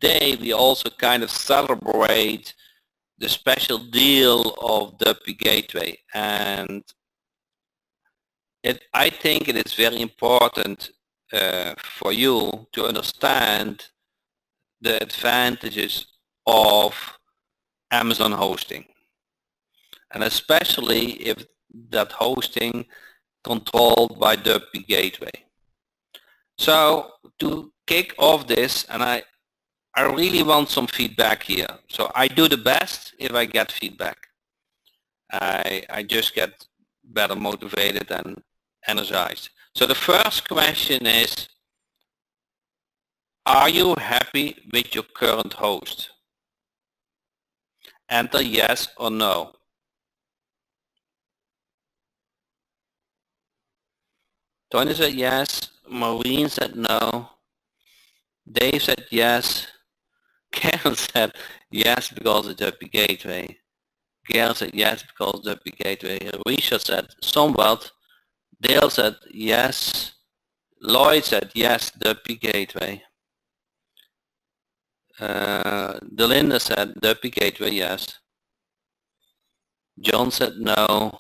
today we also kind of celebrate the special deal of WPGateway, and I think it is very important for you to understand the advantages of Amazon hosting, and especially if that hosting controlled by WPGateway. So to kick off this, and I really want some feedback here. So I do the best if I get feedback. I just get better motivated and energized. So the first question is, are you happy with your current host? Enter yes or no. Tony said yes, Maureen said no, Dave said yes, Karen said yes because of WPGateway. Gail said yes because of WPGateway. Risha said somewhat. Dale said yes. Lloyd said yes, WPGateway. Delinda said WPGateway yes. John said no.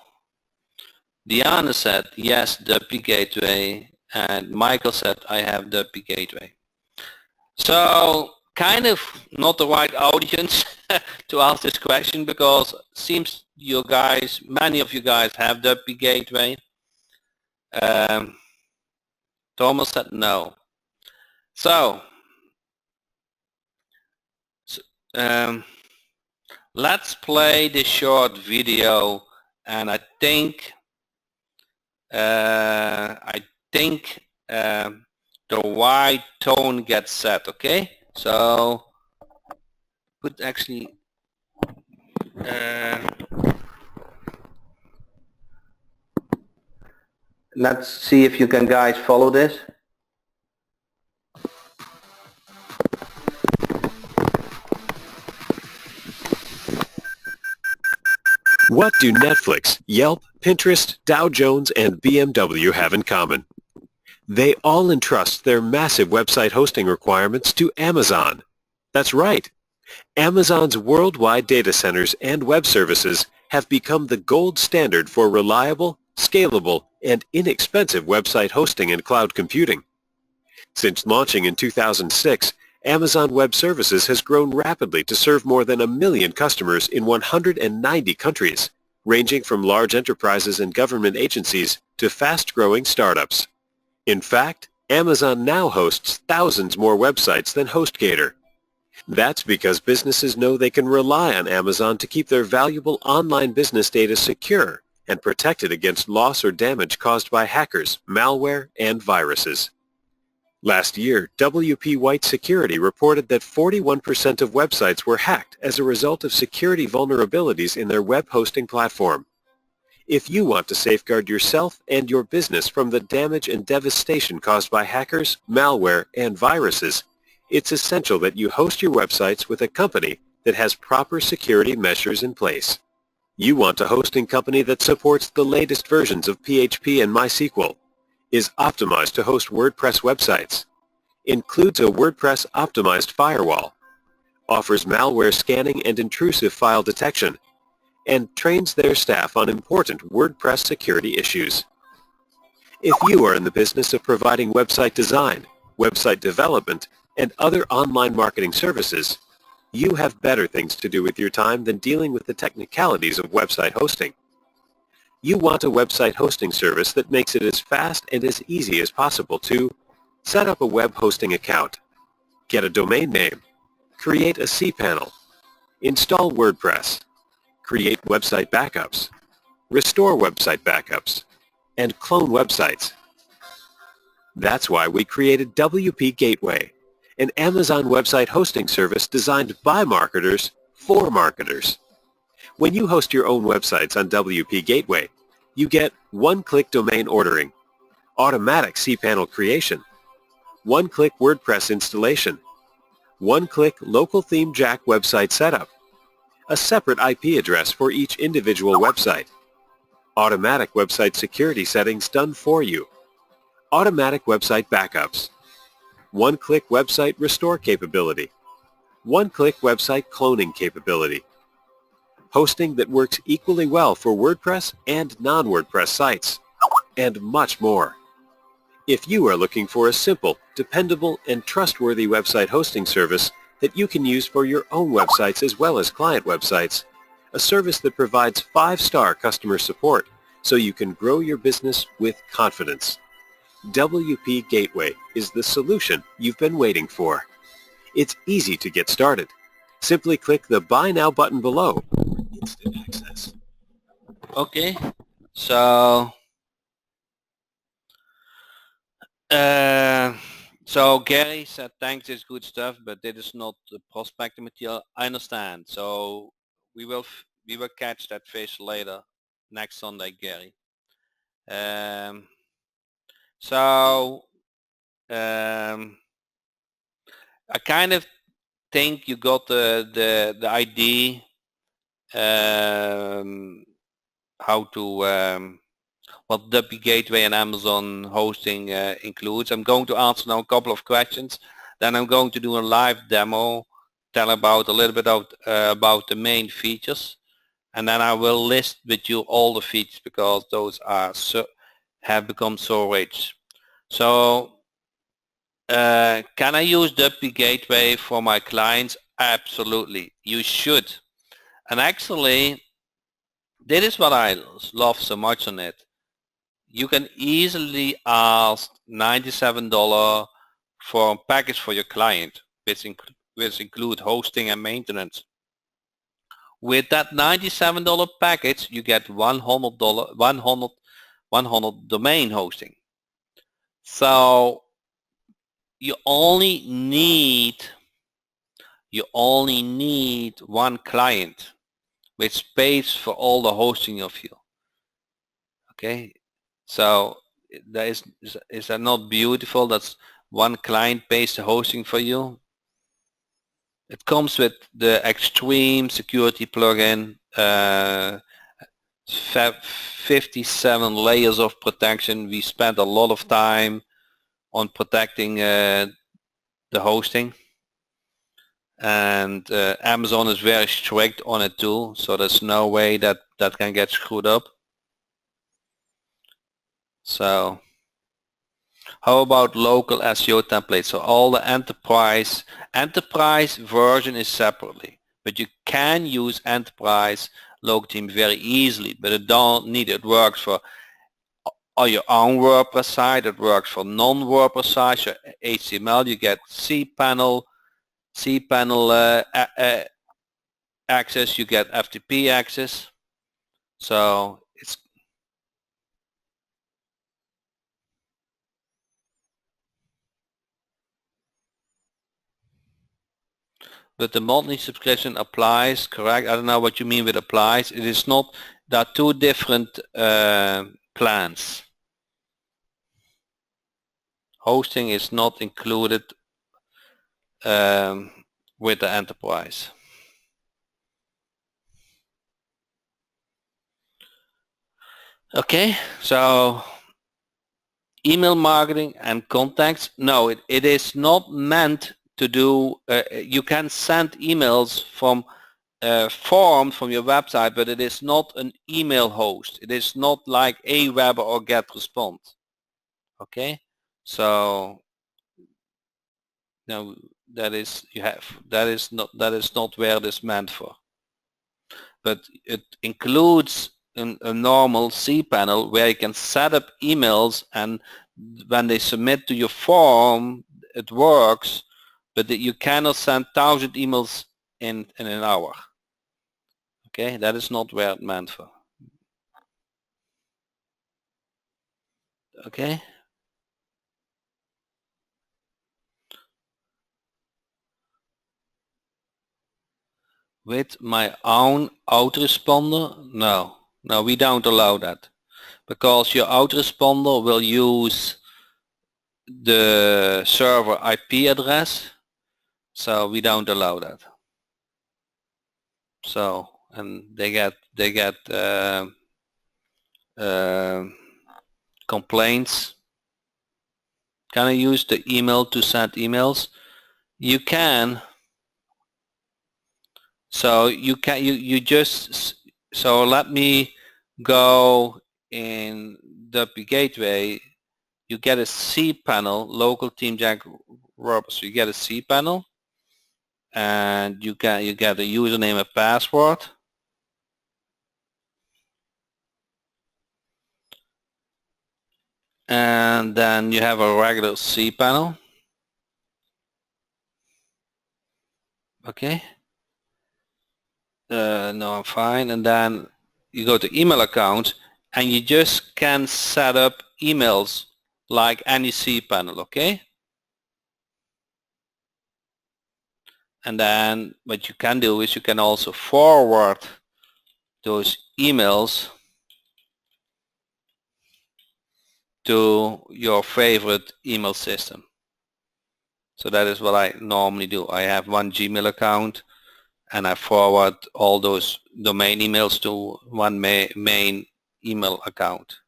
Diana said yes, WPGateway. And Michael said I have WPGateway. So kind of not the right audience to ask this question, because it seems you guys, many of you guys have WPGateway. Thomas said no. So let's play this short video, and I think the right tone gets set. Okay, so could actually let's see if you can guys follow this. What do Netflix, Yelp, Pinterest, Dow Jones, and BMW have in common? They all entrust their massive website hosting requirements to Amazon. That's right. Amazon's worldwide data centers and web services have become the gold standard for reliable, scalable, and inexpensive website hosting and cloud computing. Since launching in 2006, Amazon Web Services has grown rapidly to serve more than 1 million customers in 190 countries, ranging from large enterprises and government agencies to fast-growing startups. In fact, Amazon now hosts thousands more websites than HostGator. That's because businesses know they can rely on Amazon to keep their valuable online business data secure and protected against loss or damage caused by hackers, malware, and viruses. Last year, WP White Security reported that 41% of websites were hacked as a result of security vulnerabilities in their web hosting platform. If you want to safeguard yourself and your business from the damage and devastation caused by hackers, malware, and viruses, it's essential that you host your websites with a company that has proper security measures in place. You want a hosting company that supports the latest versions of PHP and MySQL, is optimized to host WordPress websites, includes a WordPress optimized firewall, offers malware scanning and intrusive file detection, and trains their staff on important WordPress security issues. If you are in the business of providing website design, website development, and other online marketing services, you have better things to do with your time than dealing with the technicalities of website hosting. You want a website hosting service that makes it as fast and as easy as possible to set up a web hosting account, get a domain name, create a cPanel, install WordPress, create website backups, restore website backups, and clone websites. That's why we created WPGateway, an Amazon website hosting service designed by marketers for marketers. When you host your own websites on WPGateway, you get one-click domain ordering, automatic cPanel creation, one-click WordPress installation, one-click local theme Jack website setup, a separate IP address for each individual website, automatic website security settings done for you, automatic website backups, one-click website restore capability, one-click website cloning capability, hosting that works equally well for WordPress and non-WordPress sites, and much more. If you are looking for a simple, dependable, and trustworthy website hosting service that you can use for your own websites as well as client websites, a service that provides 5-star customer support so you can grow your business with confidence, WPGateway is the solution you've been waiting for. It's easy to get started. Simply click the Buy Now button below. Instant access. Okay, so Gary said thanks is good stuff, but that is not the prospecting material. I understand. So we will catch that fish later next Sunday, Gary. I kind of think you got the idea how to what WPGateway and Amazon hosting includes. I'm going to answer now a couple of questions. Then I'm going to do a live demo, tell about a little bit about the main features, and then I will list with you all the features because those are have become so rich. So can I use WPGateway for my clients? Absolutely, you should. And actually, that is what I love so much on it. You can easily ask $97 for a package for your client, which include hosting and maintenance. With that $97 package, you get $100 domain hosting. So you only need one client which pays for all the hosting of you. Okay, so is that not beautiful? That's one client pays the hosting for you. It comes with the extreme security plugin, 57 layers of protection. We spent a lot of time on protecting the hosting, and Amazon is very strict on it too, so there's no way that can get screwed up. So how about local SEO templates? So all the enterprise version is separately, but you can use enterprise local theme very easily, but it don't need it. It works for all your own WordPress site, it works for non-WordPress sites, your HTML, you get cPanel access, you get FTP access. So it's but the monthly subscription applies, correct? I don't know what you mean with applies. It is not. There are two different plans. Hosting is not included with the enterprise. Okay, so email marketing and contacts. No, it is not meant to do. You can send emails from form from your website, but it is not an email host. It is not like Aweber or GetResponse. Okay, so now that is not where it is meant for. But it includes a normal cPanel where you can set up emails, and when they submit to your form, it works, but you cannot send 1,000 emails in an hour. Okay, that is not where it's meant for. Okay. With my own autoresponder? No, we don't allow that, because your autoresponder will use the server IP address, so we don't allow that. So, and they get complaints. Can I use the email to send emails? You can, So you can you just, so let me go in WPGateway. You get a cPanel, local team Jack Robert. So you get a cPanel, and you get a username and password. And then you have a regular cPanel. Okay. No, I'm fine. And then you go to email account, and you just can set up emails like any cPanel. Okay. And then what you can do is you can also forward those emails to your favorite email system. So that is what I normally do. I have one Gmail account, and I forward all those domain emails to one main email account.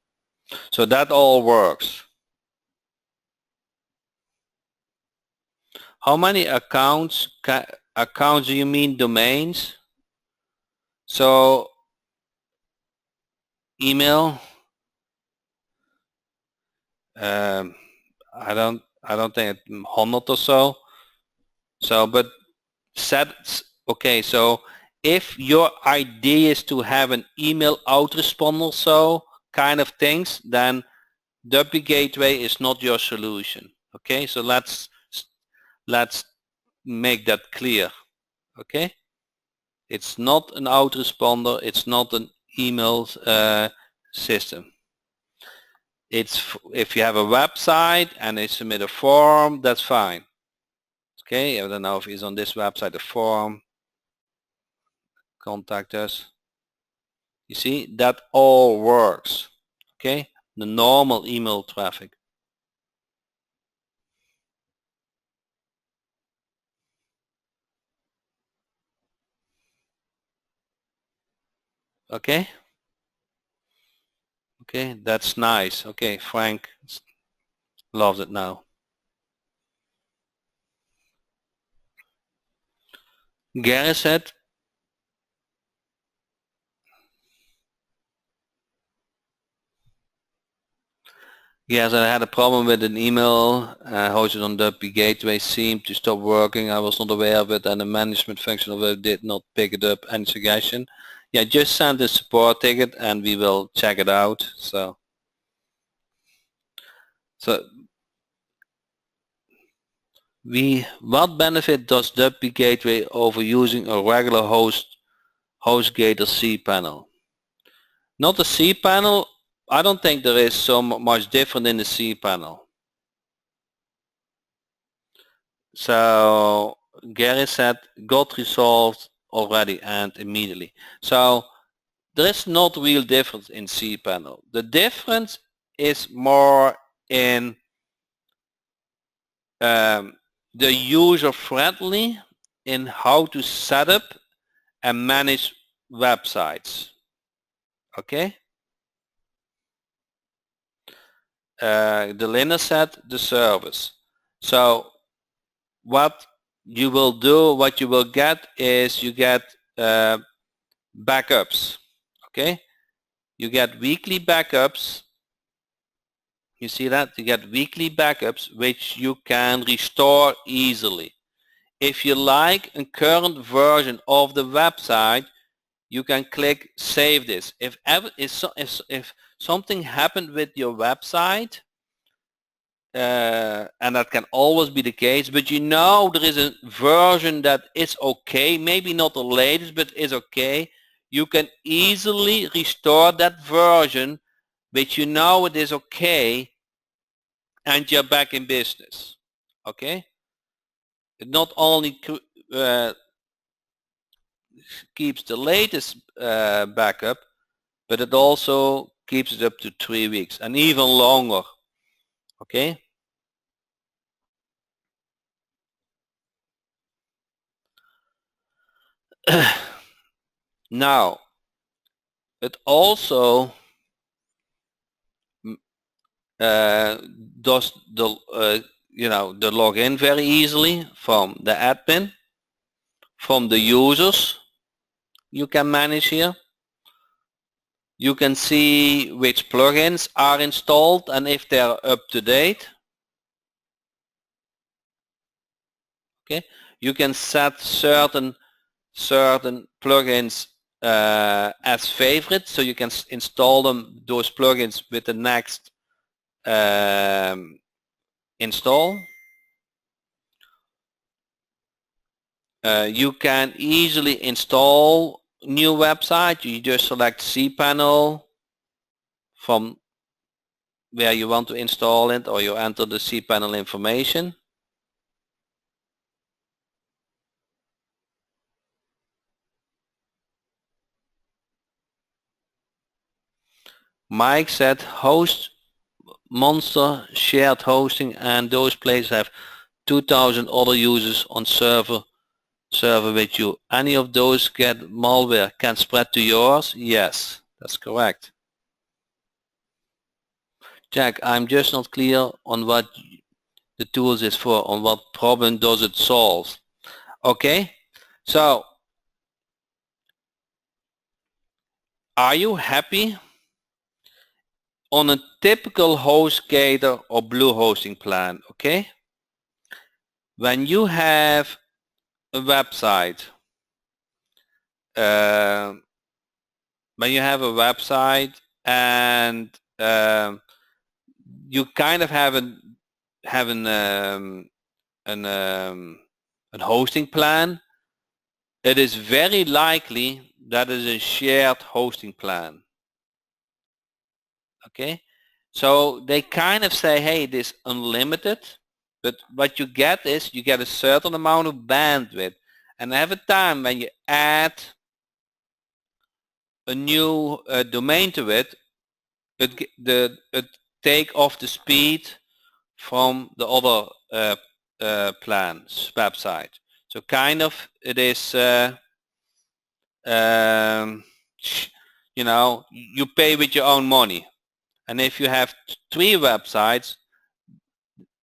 So that all works. How many accounts do you mean domains? So email, I don't think 100 or so. So, but okay, so if your idea is to have an email autoresponder, so kind of things, then WPGateway is not your solution. Okay, so let's make that clear. Okay, it's not an autoresponder, it's not an email system. It's if you have a website and they submit a form, that's fine. Okay, I don't know if it's on this website, a form, contact us. You see, that all works. Okay, the normal email traffic. Okay, okay, that's nice. Okay, Frank loves it now. Gary said, yes, I had a problem with an email hosted on WPGateway seemed to stop working. I was not aware of it, and the management function of it did not pick it up. Any suggestion? Yeah, just send a support ticket and we will check it out. So what benefit does WPGateway over using a regular HostGator cPanel? Not the cPanel. I don't think there is so much different in the cPanel. So Gary said got resolved already and immediately. So there is not real difference in cPanel. The difference is more in the user friendly in how to set up and manage websites. Okay. The Linda said the service. So what you will do, what you will get is you get backups. Okay, you get weekly backups. You see that? You get weekly backups which you can restore easily. If you like a current version of the website, you can click save this. If something happened with your website, and that can always be the case, but you know there is a version that is okay, maybe not the latest, but is okay, you can easily restore that version which you know it is okay, and you're back in business. Okay, it not only keeps the latest backup, but it also keeps it up to 3 weeks and even longer. Okay. Now it also does the the login very easily from the admin, from the users, you can manage here. You can see which plugins are installed and if they are up to date. Okay, you can set certain plugins as favorites, so you can install those plugins with the next install. You can easily install new website. You just select cPanel from where you want to install it, or you enter the cPanel information. Mike said host Monster, shared hosting, and those places have 2,000 other users on server with you. Any of those get malware can spread to yours? Yes, that's correct. Jack, I'm just not clear on what the tools is for, on what problem does it solve. Okay, so are you happy? On a typical HostGator or Blue hosting plan, okay? When you have a website, and you kind of have an hosting plan, it is very likely that it is a shared hosting plan. Okay, so they kind of say, hey, it is unlimited, but what you get is you get a certain amount of bandwidth, and every time when you add a new domain to it, it take off the speed from the other plans website. So kind of it is you know, you pay with your own money, and if you have 3 websites,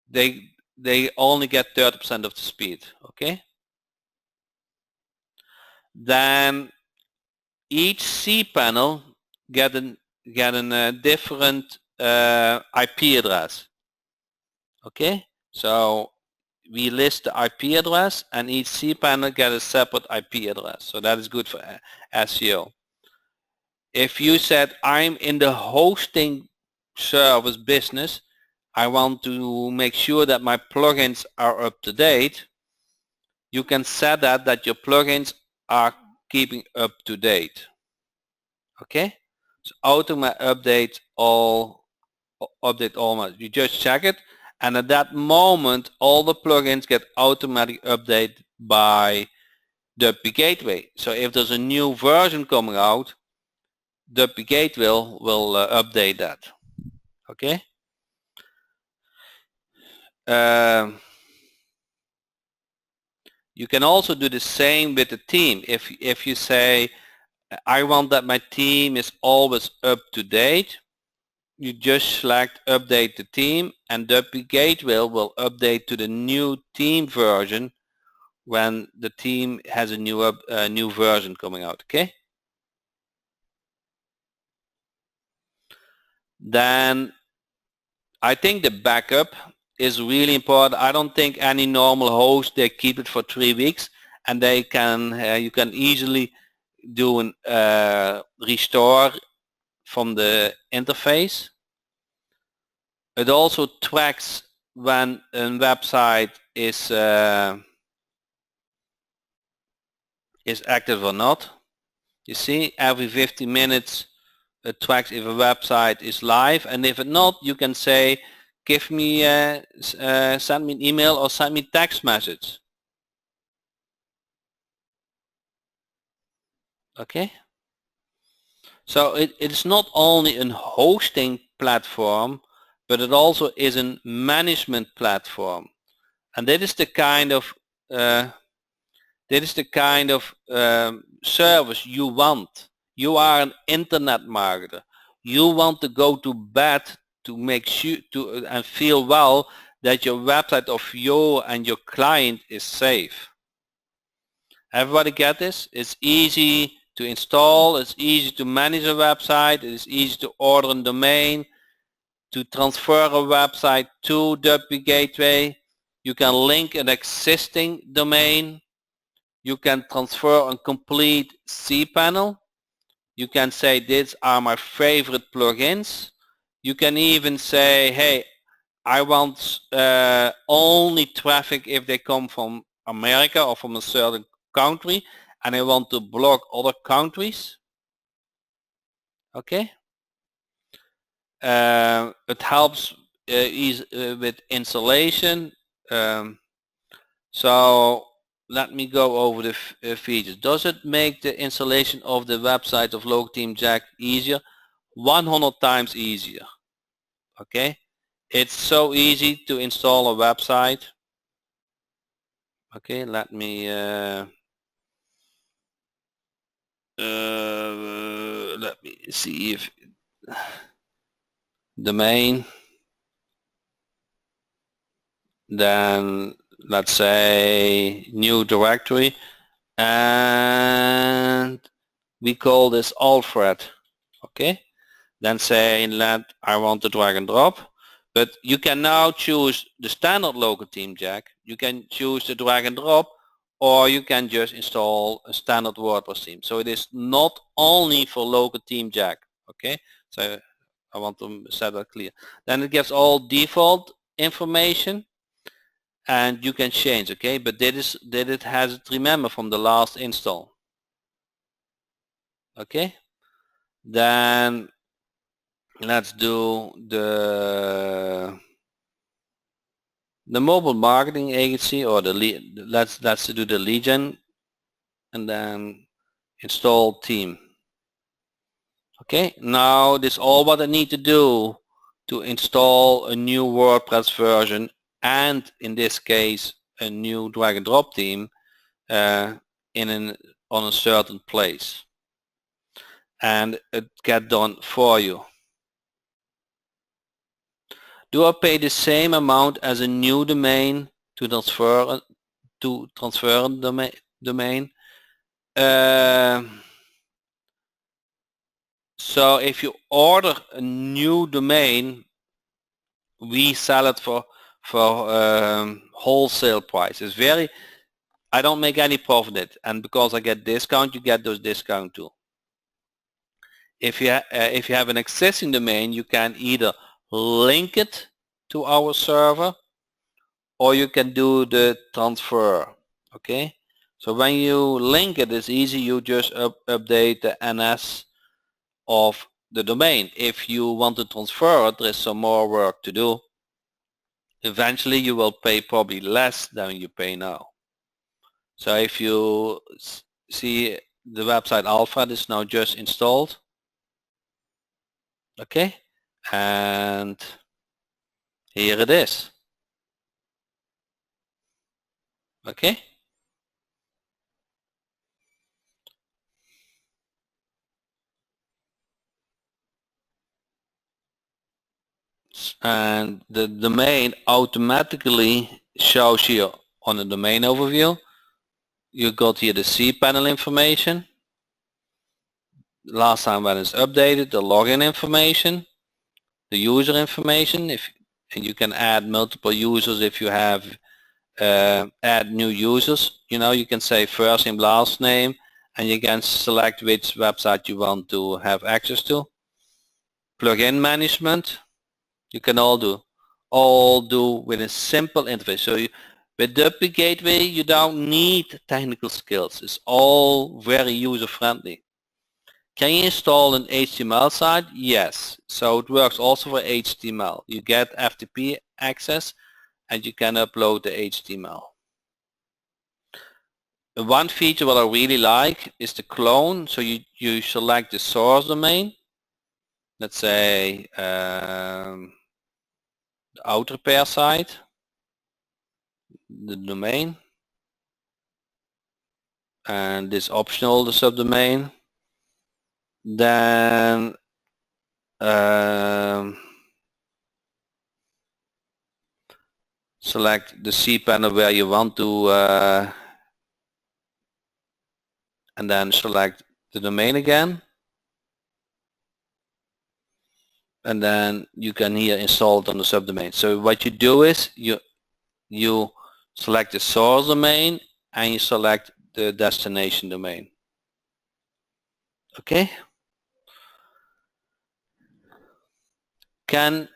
they only get 30% of the speed. Okay, then each cPanel get a different IP address. Okay, so we list the IP address, and each cPanel get a separate IP address, so that is good for SEO. If you said, I'm in the hosting service business, I want to make sure that my plugins are up to date, you can set that your plugins are keeping up to date. Okay, so automatic update all, you just check it, and at that moment all the plugins get automatic updated by WPGateway. So if there's a new version coming out, WPGateway will update that. Okay. You can also do the same with the theme. If you say, I want that my theme is always up to date, you just select update the theme, and WPGateway will update to the new theme version when the theme has a new version coming out. Okay. Then I think the backup is really important. I don't think any normal host, they keep it for 3 weeks, and they can you can easily do an restore from the interface. It also tracks when a website is active or not. You see, every 15 minutes it tracks if a website is live, and if it not, you can say, give me send me an email or send me text message. Okay, so it's not only a hosting platform, but it also is a management platform, and that is the kind of service you want. You are an internet marketer. You want to go to bed to make sure and feel well that your website of you and your client is safe. Everybody get this? It's easy to install, it's easy to manage a website, it is easy to order a domain, to transfer a website to WPGateway. You can link an existing domain. You can transfer a complete cPanel. You can say these are my favorite plugins. You can even say, hey, I want only traffic if they come from America or from a certain country, and I want to block other countries. Okay. It helps with installation. So let me go over the features. Does it make the installation of the website of Local Team Jack easier? 100 times easier. Okay, it's so easy to install a website. Okay, let me see if domain, then let's say new directory, and we call this Alfred. Okay, then say I want to drag and drop, but you can now choose the standard Local Team Jack. You can choose the drag and drop, or you can just install a standard WordPress theme. So it is not only for Local Team Jack. Okay, so I want to set that clear. Then it gives all default information, and you can change. Okay, but that it has it remember from the last install. Okay, then let's do the mobile marketing agency, or the lead. Let's do the lead gen, and then install theme. Okay, now this is all what I need to do to install a new WordPress version, and in this case a new drag and drop theme on a certain place, and it get done for you. Do I pay the same amount as a new domain to transfer a domain? So if you order a new domain, we sell it for wholesale price. It's very, I don't make any profit in it, and because I get discount, you get those discount too. If you have an existing domain, you can either link it to our server, or you can do the transfer. Okay, so when you link it, it's easy. You just update the NS of the domain. If you want to transfer it, there is some more work to do. Eventually you will pay probably less than you pay now. So if you see, the website Alpha is now just installed. Okay, and here it is. Okay, and the domain automatically shows here on the domain overview. You got here the cPanel information, last time when it's updated, the login information, the user information, and you can add multiple users if you have add new users. You can say first name, last name, and you can select which website you want to have access to. Plugin management, you can all do with a simple interface. So with WPGateway, you don't need technical skills. It's all very user friendly. Can you install an HTML site? Yes. So it works also for HTML. You get FTP access, and you can upload the HTML. One feature what I really like is the clone. So you select the source domain. Let's say the auto repair site, the domain, and this optional, the subdomain. Then select the cPanel where you want to, and then select the domain again, and then you can here install it on the subdomain. So what you do is you select the source domain and you select the destination domain. Okay. Can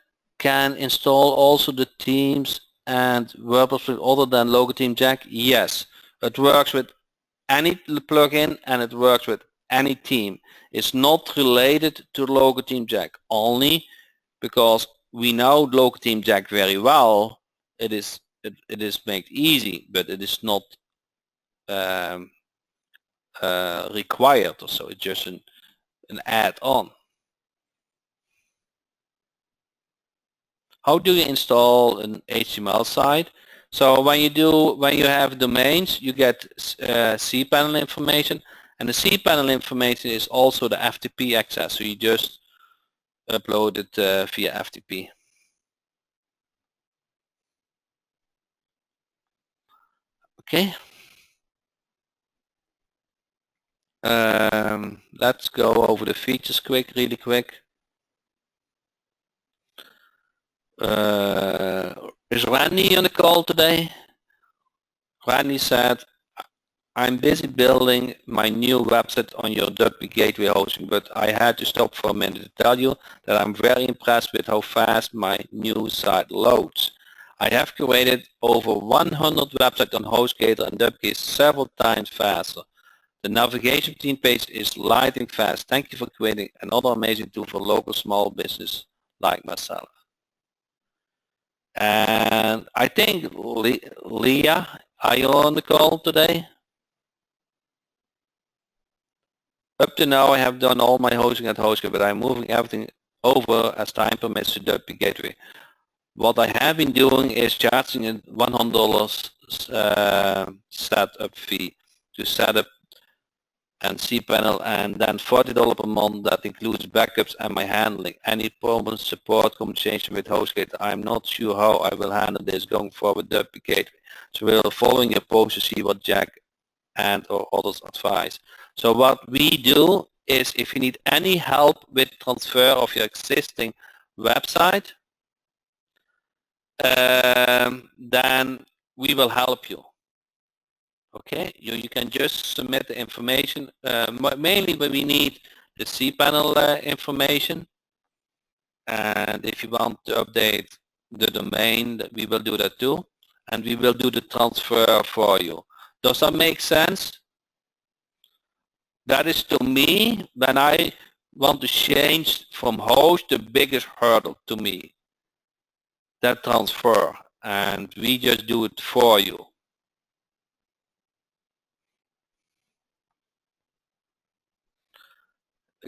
install also the themes and WordPress other than Logo Theme Jack? Yes, it works with any plugin and it works with any theme. It's not related to Logo Theme Jack only because we know Logo Theme Jack very well. It is made easy, but it is not required or so. It's just an add-on. How do you install an HTML site? So when you have domains, you get cPanel information, and the cPanel information is also the FTP access. So you just upload it via FTP. Okay. Let's go over the features really quick. Is Randy on the call today? Randy said, I'm busy building my new website on your WPGateway hosting, but I had to stop for a minute to tell you that I'm very impressed with how fast my new site loads. I have created over 100 websites on HostGator and WPGateway several times faster. The navigation between pages is lightning fast. Thank you for creating another amazing tool for local small business like myself. And I think Leah, are you on the call today? Up to now, I have done all my hosting at HostGator, but I'm moving everything over as time permits to WPGateway. What I have been doing is charging a $100 setup fee to set up and cPanel, and then $40 per month. That includes backups and my handling. Any problems, support, communication with HostGator. I'm not sure how I will handle this going forward with WPGateway. So we're following a post to see what Jack and or others advise. So what we do is, if you need any help with transfer of your existing website, then we will help you. Okay, you can just submit the information. Mainly we need the cPanel information, and if you want to update the domain, we will do that too, and we will do the transfer for you. Does that make sense? That is, to me, when I want to change from host, the biggest hurdle to me, that transfer, and we just do it for you.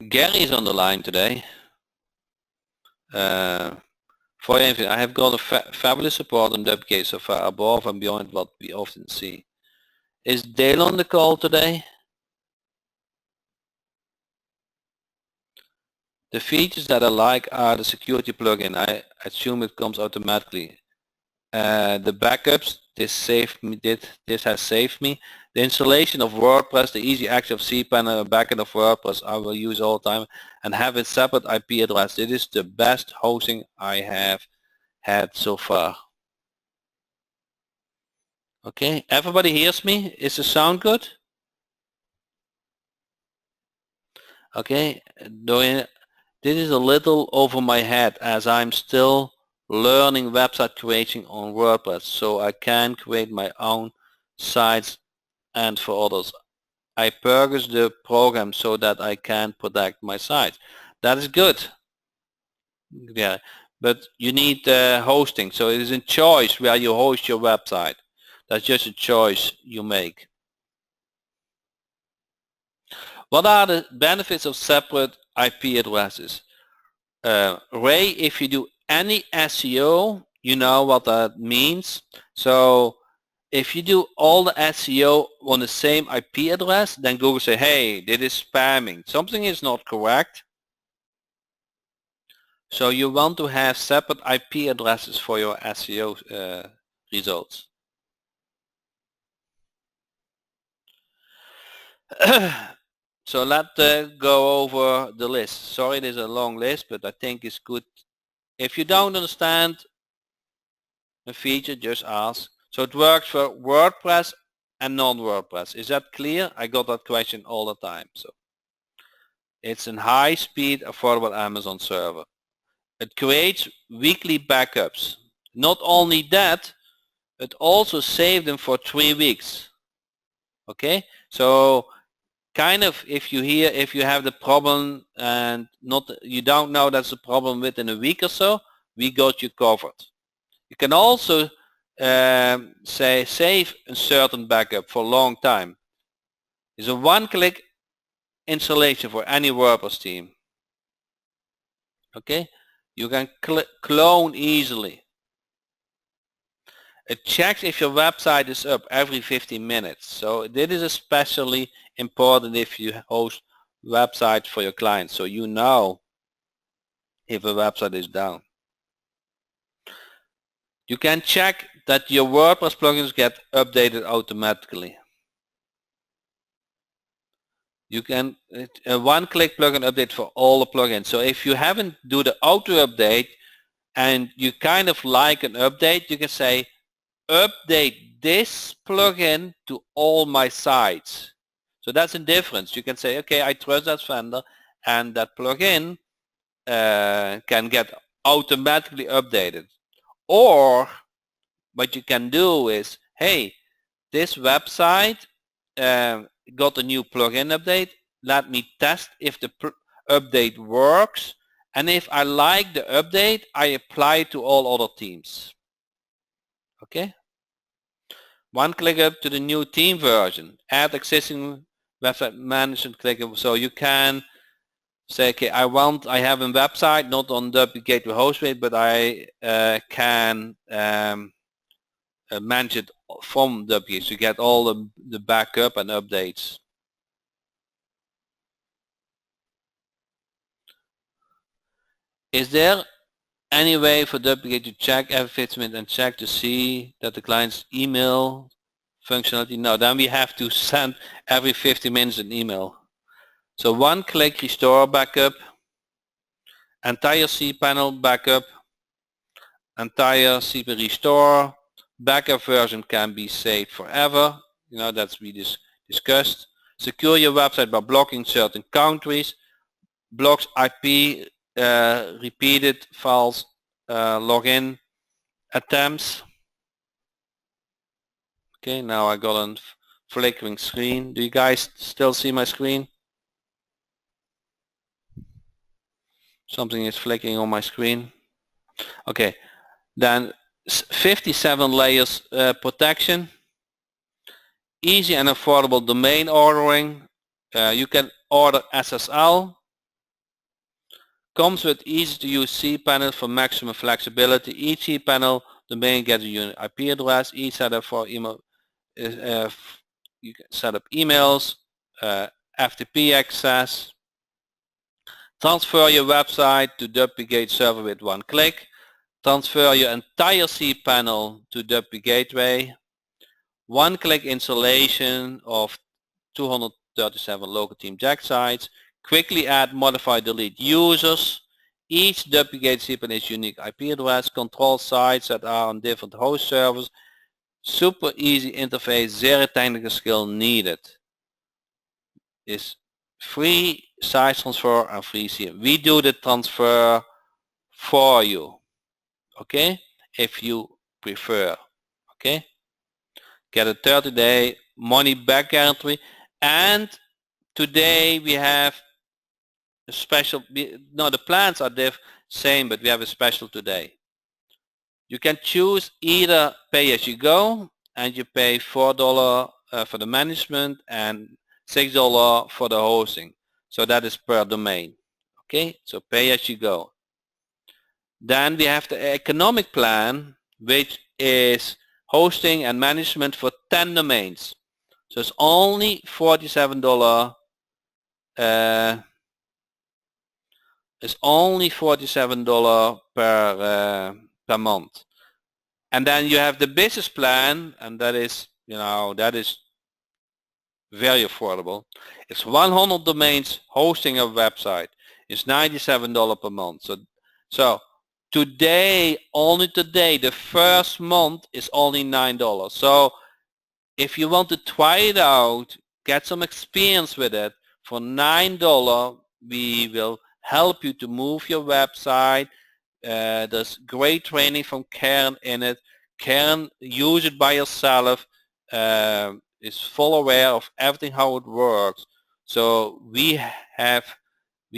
Gary is on the line today. For anything, I have got a fabulous support on WPGateway so far, above and beyond what we often see. Is Dale on the call today? The features that I like are the security plugin. I assume it comes automatically. The backups, this has saved me. The installation of WordPress, the easy access of cPanel, backend of WordPress, I will use all the time, and have a separate IP address. It is the best hosting I have had so far. Okay, everybody hears me? Is the sound good? Okay, this is a little over my head as I'm still learning website creation on WordPress, so I can create my own sites and for others. I purchase the program so that I can protect my site. That is good. Yeah, but you need hosting, so it is a choice where you host your website. That's just a choice you make. What are the benefits of separate IP addresses? Ray, if you do any SEO, you know what that means. So if you do all the SEO on the same IP address, then Google say, hey, this is spamming. Something is not correct. So you want to have separate IP addresses for your SEO results. So let's go over the list. Sorry, there's a long list, but I think it's good. If you don't understand a feature, just ask. So it works for WordPress and non-WordPress. Is that clear? I got that question all the time. So it's a high-speed, affordable Amazon server. It creates weekly backups. Not only that, it also saves them for 3 weeks. Okay, so kind of if you have the problem and you don't know that's a problem within a week or so, we got you covered. You can also say save a certain backup for a long time. It's a one-click installation for any WordPress theme. Okay, you can clone easily. It checks if your website is up every 15 minutes. So this is especially important if you host websites for your clients, so you know if a website is down. You can check that your WordPress plugins get updated automatically. You can a one-click plugin update for all the plugins. So if you haven't do the auto update and you kind of like an update, you can say update this plugin to all my sites. So that's a difference. You can say, okay, I trust that vendor and that plugin can get automatically updated. Or what you can do is, hey, this website got a new plugin update. Let me test if the update works. And if I like the update, I apply it to all other themes. Okay? One click up to the new theme version. Add existing website management click up. So you can say, okay, I have a website not on WPGateway hostway, but I can manage it from WP to get all the backup and updates. Is there any way for WP to check every 15 minutes and check to see that the client's email functionality? No, then we have to send every 50 minutes an email. So one click restore backup, entire cPanel backup, entire cPanel restore, backup version can be saved forever. You know, that's we discussed. Secure your website by blocking certain countries, blocks IP repeated files, login attempts. Okay, now I got a flickering screen. Do you guys still see my screen? Something is flickering on my screen. Okay, then 57 layers protection, easy and affordable domain ordering. You can order SSL. Comes with easy to use cPanel for maximum flexibility. Each cPanel domain gets a unique IP address. Each setup for email you can set up emails, FTP access, transfer your website to WPGate server with one click, transfer your entire cPanel to WPGateway, one-click installation of 237 local team Jack sites, quickly add, modify, delete users. Each WPGate cPanel is unique IP address, control sites that are on different host servers. Super easy interface, zero technical skill needed. Is free site transfer and free CM. We do the transfer for you, okay, if you prefer. Okay, get a 30-day money back guarantee, and today we have a special, no, the plans are same, but we have a special today. You can choose either pay as you go, and you pay $4 for the management and $6 for the hosting. So that is per domain. Okay, so pay as you go. Then we have the economic plan, which is hosting and management for 10 domains. So it's only $47. It's only $47 per month. And then you have the business plan, and that is, you know, that is very affordable. It's 100 domains hosting a website. It's $97 per month. So today, only today, the first month is only $9. So if you want to try it out, get some experience with it, for $9 we will help you to move your website. There's great training from Karen in it. Karen, use it by yourself, is full aware of everything, how it works. So we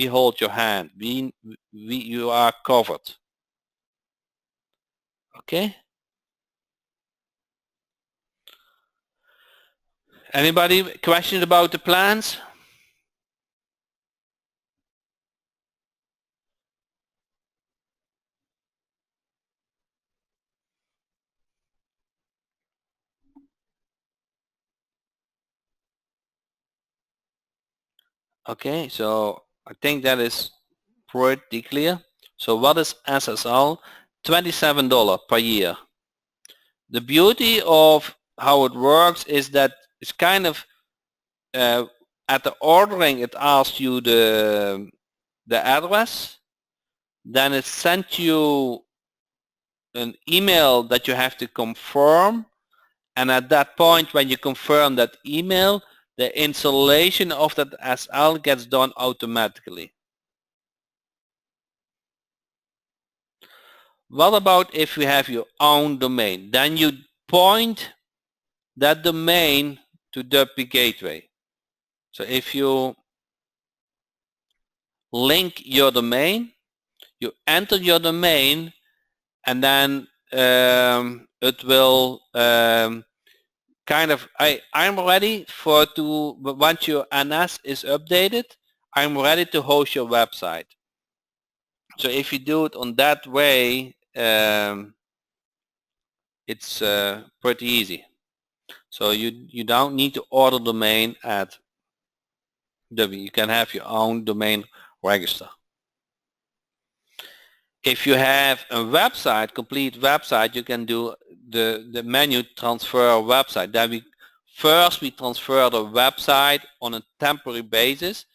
hold your hand. You are covered. Okay? Anybody questions about the plans? Okay, so I think that is pretty clear. So what is SSL? $27 per year. The beauty of how it works is that it's kind of at the ordering it asks you the address, then it sends you an email that you have to confirm, and at that point when you confirm that email, the installation of that SL gets done automatically. What about if you have your own domain? Then you point that domain to WPGateway. So if you link your domain, you enter your domain, and then it will kind of, I'm ready for to, once your NS is updated, I'm ready to host your website. So if you do it on that way, it's pretty easy. So you don't need to order domain at W. You can have your own domain register. If you have a website, complete website, you can do the menu transfer website. Then we transfer the website on a temporary basis,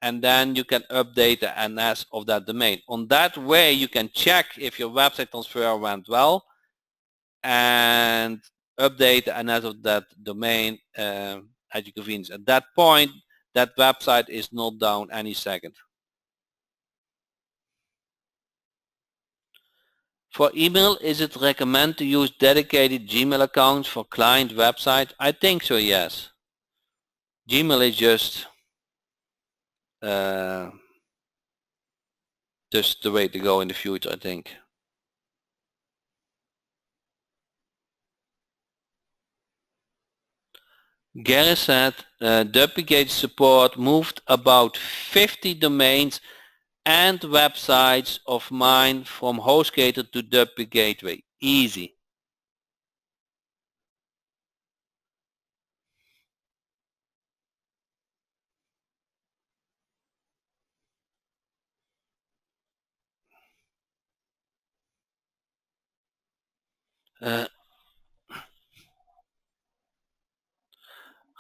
and then you can update the NS of that domain. On that way you can check if your website transfer went well and update the NS of that domain at your convenience. At that point, that website is not down any second. For email, is it recommended to use dedicated Gmail accounts for client website? I think so, yes. Gmail is just the way to go in the future, I think. Gary said WPGate support moved about 50 domains and websites of mine from HostGator to WPGateway. Easy.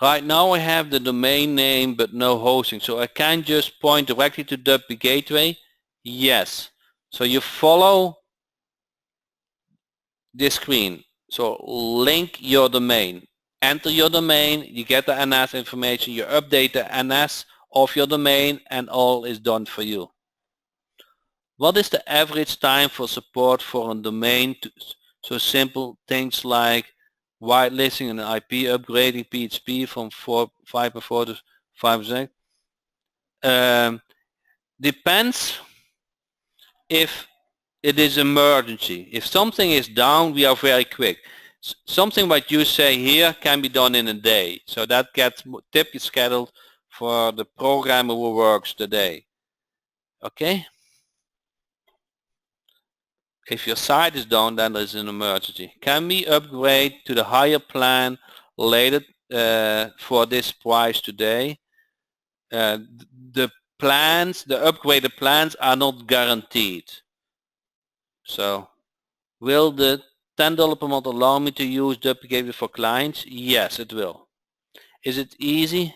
Right now I have the domain name but no hosting, so I can just point directly to WPGateway. Yes. So you follow this screen. So link your domain. Enter your domain, you get the NS information, you update the NS of your domain, and all is done for you. What is the average time for support for a domain? So simple things like whitelisting and IP, upgrading PHP from 5.4 to 5.6. Depends if it is emergency. If something is down, we are very quick. Something what you say here can be done in a day. So that gets typically scheduled for the programmer who works today. Okay? If your site is down, then there's an emergency. Can we upgrade to the higher plan later for this price today? The upgraded plans are not guaranteed. So will the $10 per month allow me to use WPGateway for clients? Yes, it will. Is it easy?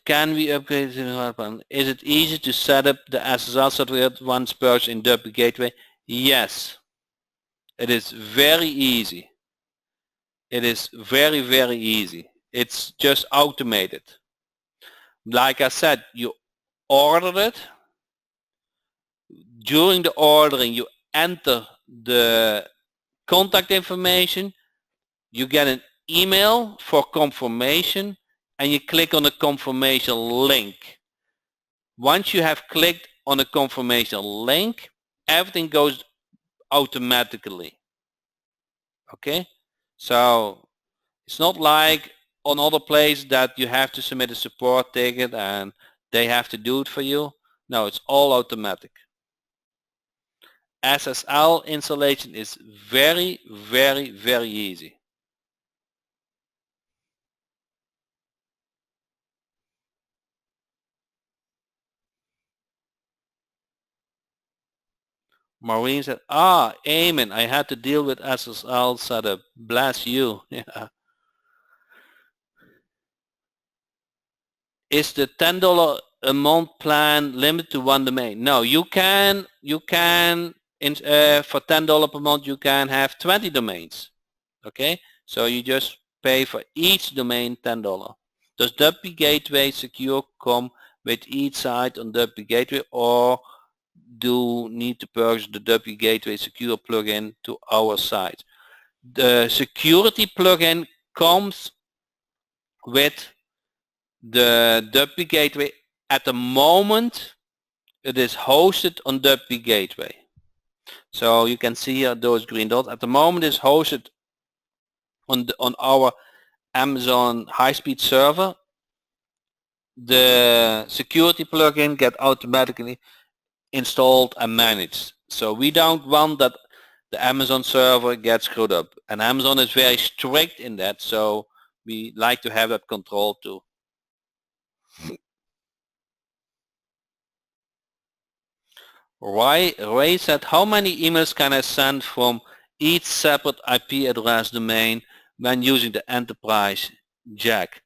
Can we upgrade to the hardware? Is it easy to set up the SSL certificate once purchased in WPGateway? Yes. It is very easy. It is very, very easy. It's just automated. Like I said, you order it. During the ordering, you enter the contact information. You get an email for confirmation and you click on the confirmation link. Once you have clicked on the confirmation link, everything goes automatically. Okay? So it's not like on other places that you have to submit a support ticket and they have to do it for you. No, it's all automatic. SSL installation is very, very, very easy. Maureen said, amen, I had to deal with SSL setup. Bless you. Yeah. Is the $10 a month plan limited to one domain? No, you can for $10 per month you can have 20 domains. Okay, so you just pay for each domain $10. Does WPGateway Secure come with each site on WPGateway, or do need to purchase the WPGateway Secure plugin to our site? The security plugin comes with the WPGateway. At the moment it is hosted on WPGateway. So you can see here those green dots. At the moment it's hosted on our Amazon high-speed server. The security plugin get automatically installed and managed. So we don't want that the Amazon server gets screwed up. And Amazon is very strict in that, so we like to have that control too. Ray said, how many emails can I send from each separate IP address domain when using the enterprise jack?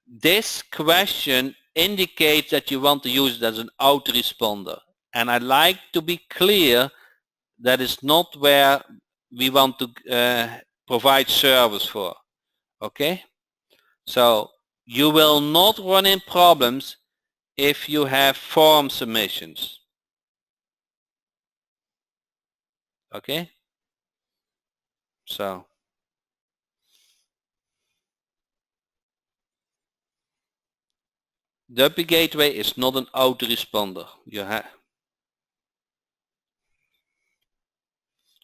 This question indicates that you want to use it as an autoresponder. And I'd like to be clear that is not where we want to provide service for. Okay? So you will not run in problems if you have form submissions. Okay? So WPGateway is not an autoresponder.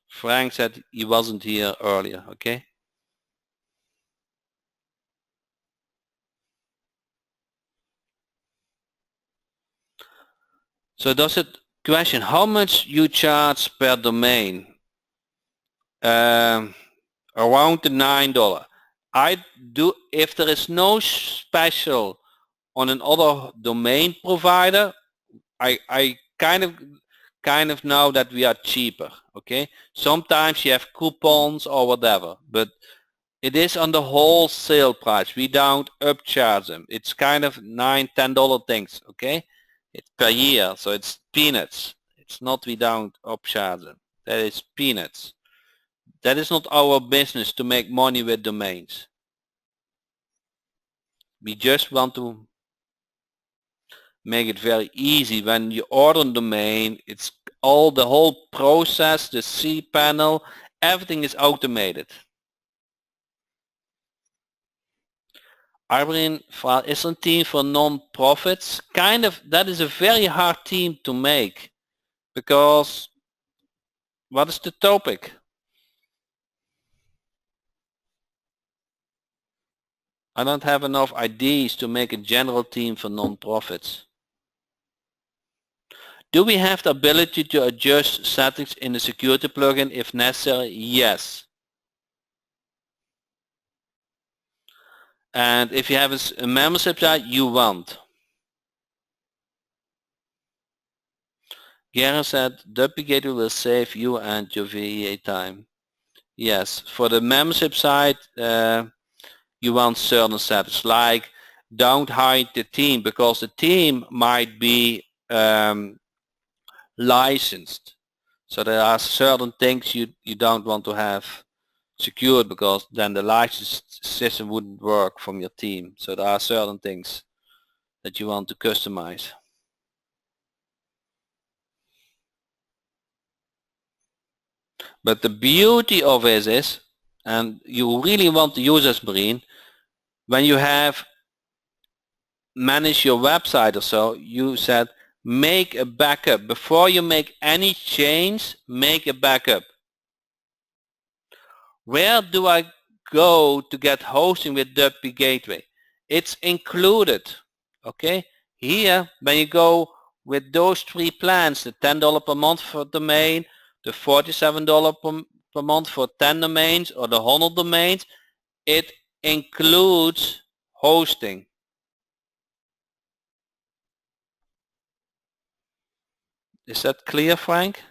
Frank said he wasn't here earlier. Okay? So does it question how much you charge per domain? Around the $9. I do, if there is no special on another domain provider, I kind of know that we are cheaper. Okay, sometimes you have coupons or whatever, but it is on the wholesale price. We don't upcharge them. It's kind of $9-10 things. Okay, it's per year, so it's peanuts. It's not, we don't upcharge them. That is peanuts. That is not our business to make money with domains. We just want to make it very easy. When you order a domain, it's all the whole process, the cPanel, everything is automated. Irene, is a team for non-profits? Kind of, that is a very hard team to make, because what is the topic? I don't have enough ideas to make a general team for non-profits. Do we have the ability to adjust settings in the security plugin if necessary? Yes. And if you have a membership site, you won't. Gera said, WPGateway will save you and your VA time. Yes, for the membership side, you want certain settings, like don't hide the theme, because the theme might be licensed. So there are certain things you don't want to have secured, because then the license system wouldn't work from your team. So there are certain things that you want to customize. But the beauty of it is, and you really want to use this, Marine, when you have managed your website or so, you said make a backup. Before you make any change, make a backup. Where do I go to get hosting with WPGateway? It's included. Okay, here when you go with those three plans, the $10 per month for domain, the $47 per month for 10 domains, or the 100 domains, it includes hosting. Is that clear, Frank?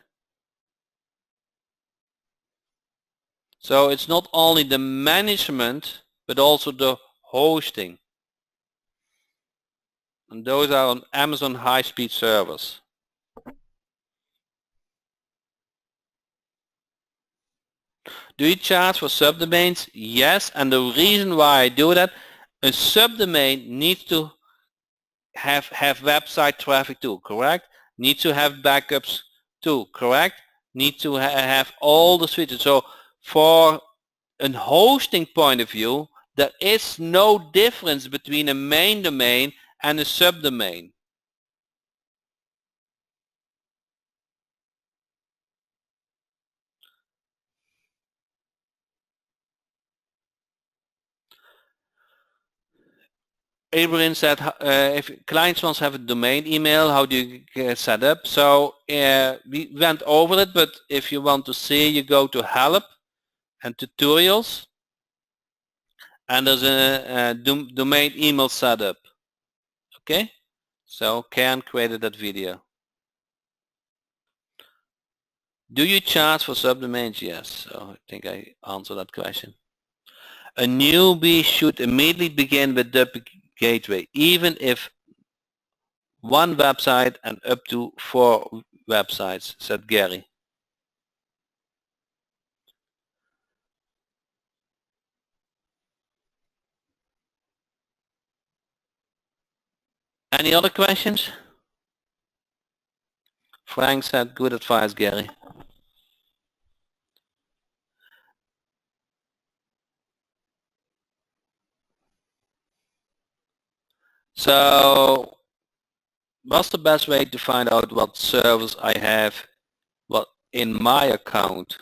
So it's not only the management, but also the hosting. And those are on Amazon high-speed servers. Do you charge for subdomains? Yes, and the reason why I do that, a subdomain needs to have website traffic too, correct? Needs to have backups too, correct? Need to have all the switches. So for a hosting point of view, there is no difference between a main domain and a subdomain. Abraham said, if clients want to have a domain email, how do you get set up? So we went over it, but if you want to see, you go to help and tutorials, and there's a domain email setup. Okay, so Karen created that video. Do you charge for subdomains? Yes, so I think I answered that question. A newbie should immediately begin with WPGateway, even if one website and up to 4 websites, said Gary. Any other questions? Frank said, good advice, Gary. So what's the best way to find out what servers I have in my account?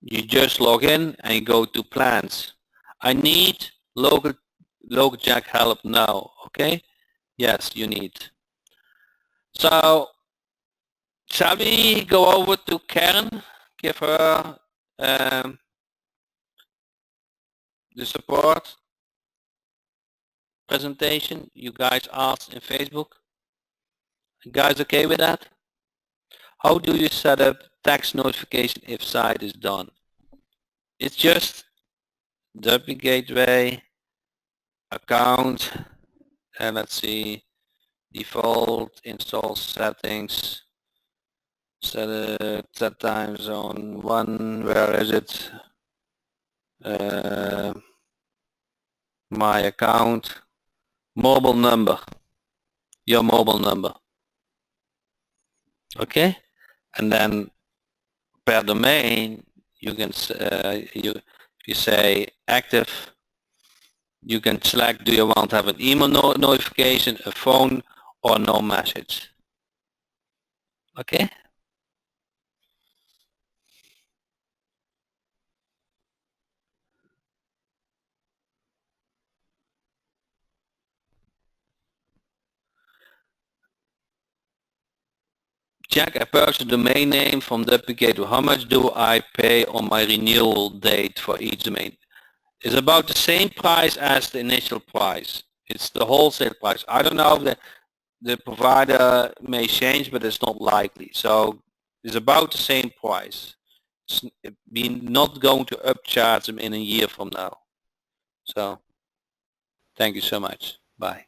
You just log in and you go to plans. I need local jack help now, okay? Yes, you need. So shall we go over to Karen, give her the support presentation you guys asked in Facebook? You guys okay with that? How do you set up text notification if site is done? It's just WPGateway account, and let's see, default install settings, set time zone 1, where is it? My account, mobile number, your mobile number. Okay, and then per domain you can you say active, you can select, do you want to have an email notification, a phone, or no message. Okay. Check, I purchased a domain name from WPGateway. How much do I pay on my renewal date for each domain? It's about the same price as the initial price. It's the wholesale price. I don't know if the provider may change, but it's not likely. So it's about the same price. we're not going to upcharge them in a year from now. So thank you so much. Bye.